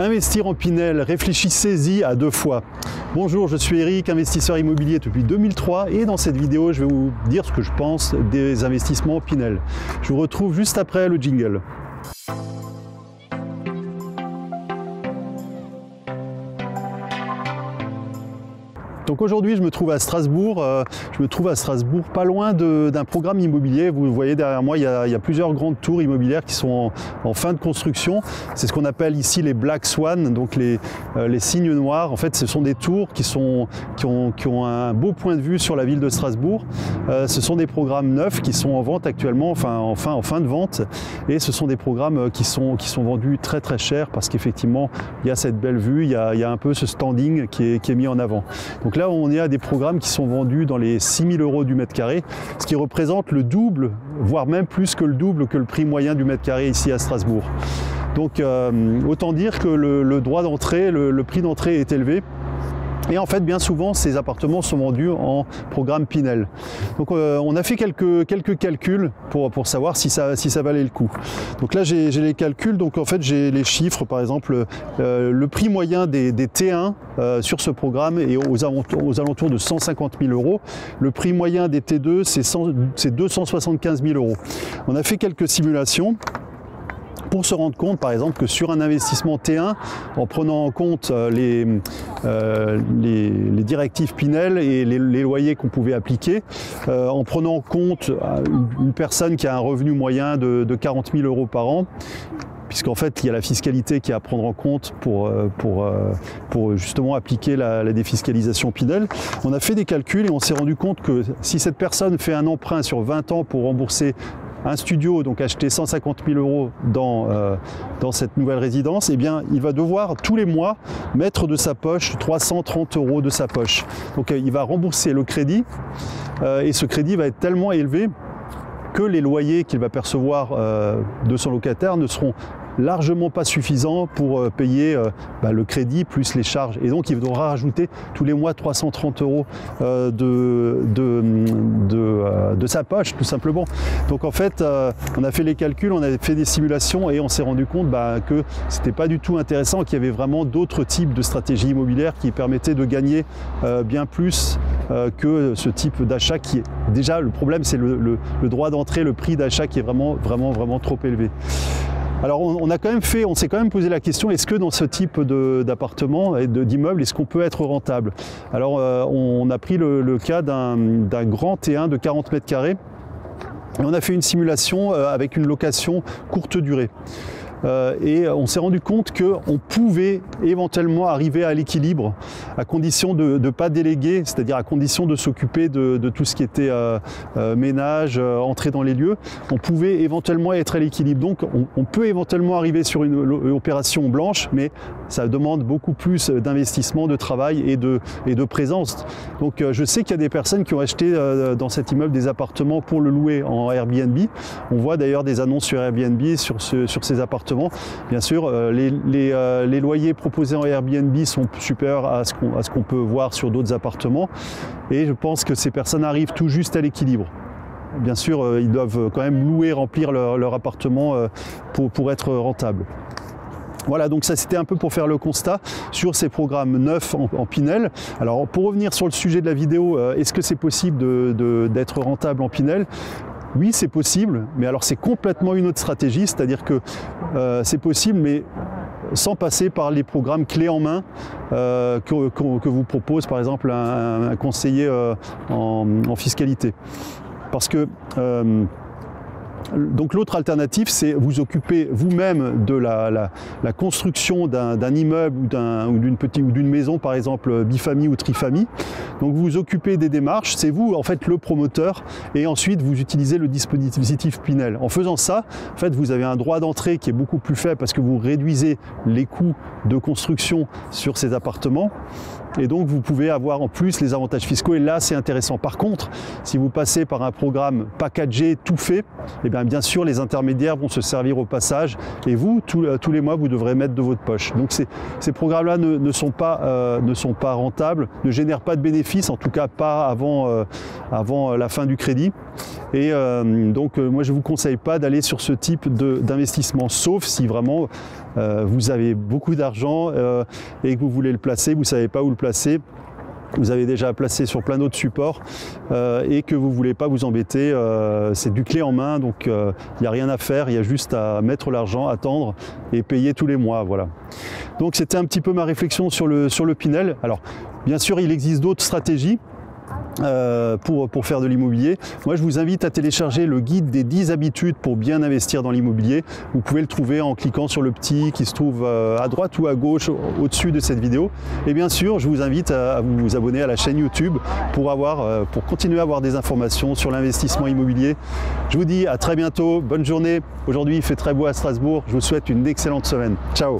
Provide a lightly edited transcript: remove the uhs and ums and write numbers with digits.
Investir en Pinel, réfléchissez-y à 2 fois. Bonjour, je suis Eric, investisseur immobilier depuis 2003 et dans cette vidéo, je vais vous dire ce que je pense des investissements en Pinel. Je vous retrouve juste après le jingle. Donc aujourd'hui, je me trouve à Strasbourg. Pas loin d'un programme immobilier. Vous voyez derrière moi, il y a plusieurs grandes tours immobilières qui sont en fin de construction. C'est ce qu'on appelle ici les Black Swan, donc les cygnes noirs. En fait, ce sont des tours qui ont un beau point de vue sur la ville de Strasbourg. Ce sont des programmes neufs qui sont en vente actuellement, en fin de vente. Et ce sont des programmes qui sont vendus très très cher parce qu'effectivement, il y a cette belle vue, il y a un peu ce standing qui est mis en avant. Donc là, on est à des programmes qui sont vendus dans les 6 000 € du mètre carré, ce qui représente le double, voire même plus que le double que le prix moyen du mètre carré ici à Strasbourg. Donc autant dire que le droit d'entrée, le prix d'entrée est élevé. Et en fait, bien souvent, ces appartements sont vendus en programme Pinel. Donc on a fait quelques calculs pour savoir si ça valait le coup. Donc là, j'ai les calculs. Donc en fait, j'ai les chiffres. Par exemple, le prix moyen des T1 sur ce programme est aux alentours de 150 000 €. Le prix moyen des T2, c'est 275 000 €. On a fait quelques simulations pour se rendre compte, par exemple, que sur un investissement T1, en prenant en compte les directives Pinel et les loyers qu'on pouvait appliquer, en prenant en compte une personne qui a un revenu moyen de 40 000 € par an, puisqu'en fait, il y a la fiscalité qui est à prendre en compte pour justement appliquer la défiscalisation Pinel. On a fait des calculs et on s'est rendu compte que si cette personne fait un emprunt sur 20 ans pour rembourser un studio, donc acheter 150 000 € dans cette nouvelle résidence, eh bien, il va devoir tous les mois mettre de sa poche 330 € de sa poche. Donc il va rembourser le crédit et ce crédit va être tellement élevé que les loyers qu'il va percevoir de son locataire ne seront largement pas suffisant pour payer le crédit plus les charges. Et donc il devra rajouter tous les mois 330 € de sa poche, tout simplement. Donc en fait, on a fait les calculs, on a fait des simulations et on s'est rendu compte que c'était pas du tout intéressant, qu'il y avait vraiment d'autres types de stratégies immobilières qui permettaient de gagner bien plus que ce type d'achat qui est... Déjà, le problème, c'est le droit d'entrée, le prix d'achat qui est vraiment trop élevé. Alors on s'est quand même posé la question, est-ce que dans ce type d'appartement et d'immeuble, est-ce qu'on peut être rentable? Alors on a pris le cas d'un grand T1 de 40 mètres carrés et on a fait une simulation avec une location courte durée. Et on s'est rendu compte qu'on pouvait éventuellement arriver à l'équilibre à condition de ne pas déléguer, c'est-à-dire à condition de s'occuper de tout ce qui était ménage, entrée dans les lieux. On pouvait éventuellement être à l'équilibre. Donc on peut éventuellement arriver sur une opération blanche, mais ça demande beaucoup plus d'investissement, de travail et de présence. Donc je sais qu'il y a des personnes qui ont acheté dans cet immeuble des appartements pour le louer en Airbnb. On voit d'ailleurs des annonces sur Airbnb sur ces appartements. Bien sûr, les loyers proposés en Airbnb sont supérieurs à ce qu'on peut voir sur d'autres appartements. Et je pense que ces personnes arrivent tout juste à l'équilibre. Bien sûr, ils doivent quand même louer, remplir leur appartement pour être rentables. Voilà, donc ça c'était un peu pour faire le constat sur ces programmes neufs en Pinel. Alors pour revenir sur le sujet de la vidéo, est-ce que c'est possible d'être rentable en Pinel ? Oui, c'est possible, mais alors c'est complètement une autre stratégie, c'est-à-dire que c'est possible, mais sans passer par les programmes clés en main que vous propose par exemple un conseiller en fiscalité. Parce que donc l'autre alternative, c'est vous occuper vous-même de la construction d'un immeuble ou d'une maison, par exemple bifamille ou trifamille. Donc vous vous occupez des démarches, c'est vous en fait le promoteur et ensuite vous utilisez le dispositif Pinel. En faisant ça, en fait, vous avez un droit d'entrée qui est beaucoup plus faible parce que vous réduisez les coûts de construction sur ces appartements. Et donc vous pouvez avoir en plus les avantages fiscaux et là c'est intéressant. Par contre, si vous passez par un programme packagé, tout fait, et bien sûr les intermédiaires vont se servir au passage et vous, tous les mois, vous devrez mettre de votre poche. Donc ces programmes-là ne sont pas rentables, ne génèrent pas de bénéfices, en tout cas pas avant la fin du crédit. Et donc moi je ne vous conseille pas d'aller sur ce type d'investissement, sauf si vraiment vous avez beaucoup d'argent et que vous voulez le placer, vous ne savez pas où le placer. Vous avez déjà placé sur plein d'autres supports et que vous ne voulez pas vous embêter, c'est du clé en main, donc il n'y a rien à faire, il y a juste à mettre l'argent, attendre et payer tous les mois. Voilà. Donc c'était un petit peu ma réflexion sur le Pinel. Alors bien sûr il existe d'autres stratégies pour faire de l'immobilier. Moi je vous invite à télécharger le guide des 10 habitudes pour bien investir dans l'immobilier. Vous pouvez le trouver en cliquant sur le petit qui se trouve à droite ou à gauche au-dessus de cette vidéo. Et bien sûr je vous invite à vous abonner à la chaîne YouTube pour continuer à avoir des informations sur l'investissement immobilier. Je vous dis à très bientôt, bonne journée. Aujourd'hui il fait très beau à Strasbourg, je vous souhaite une excellente semaine. Ciao.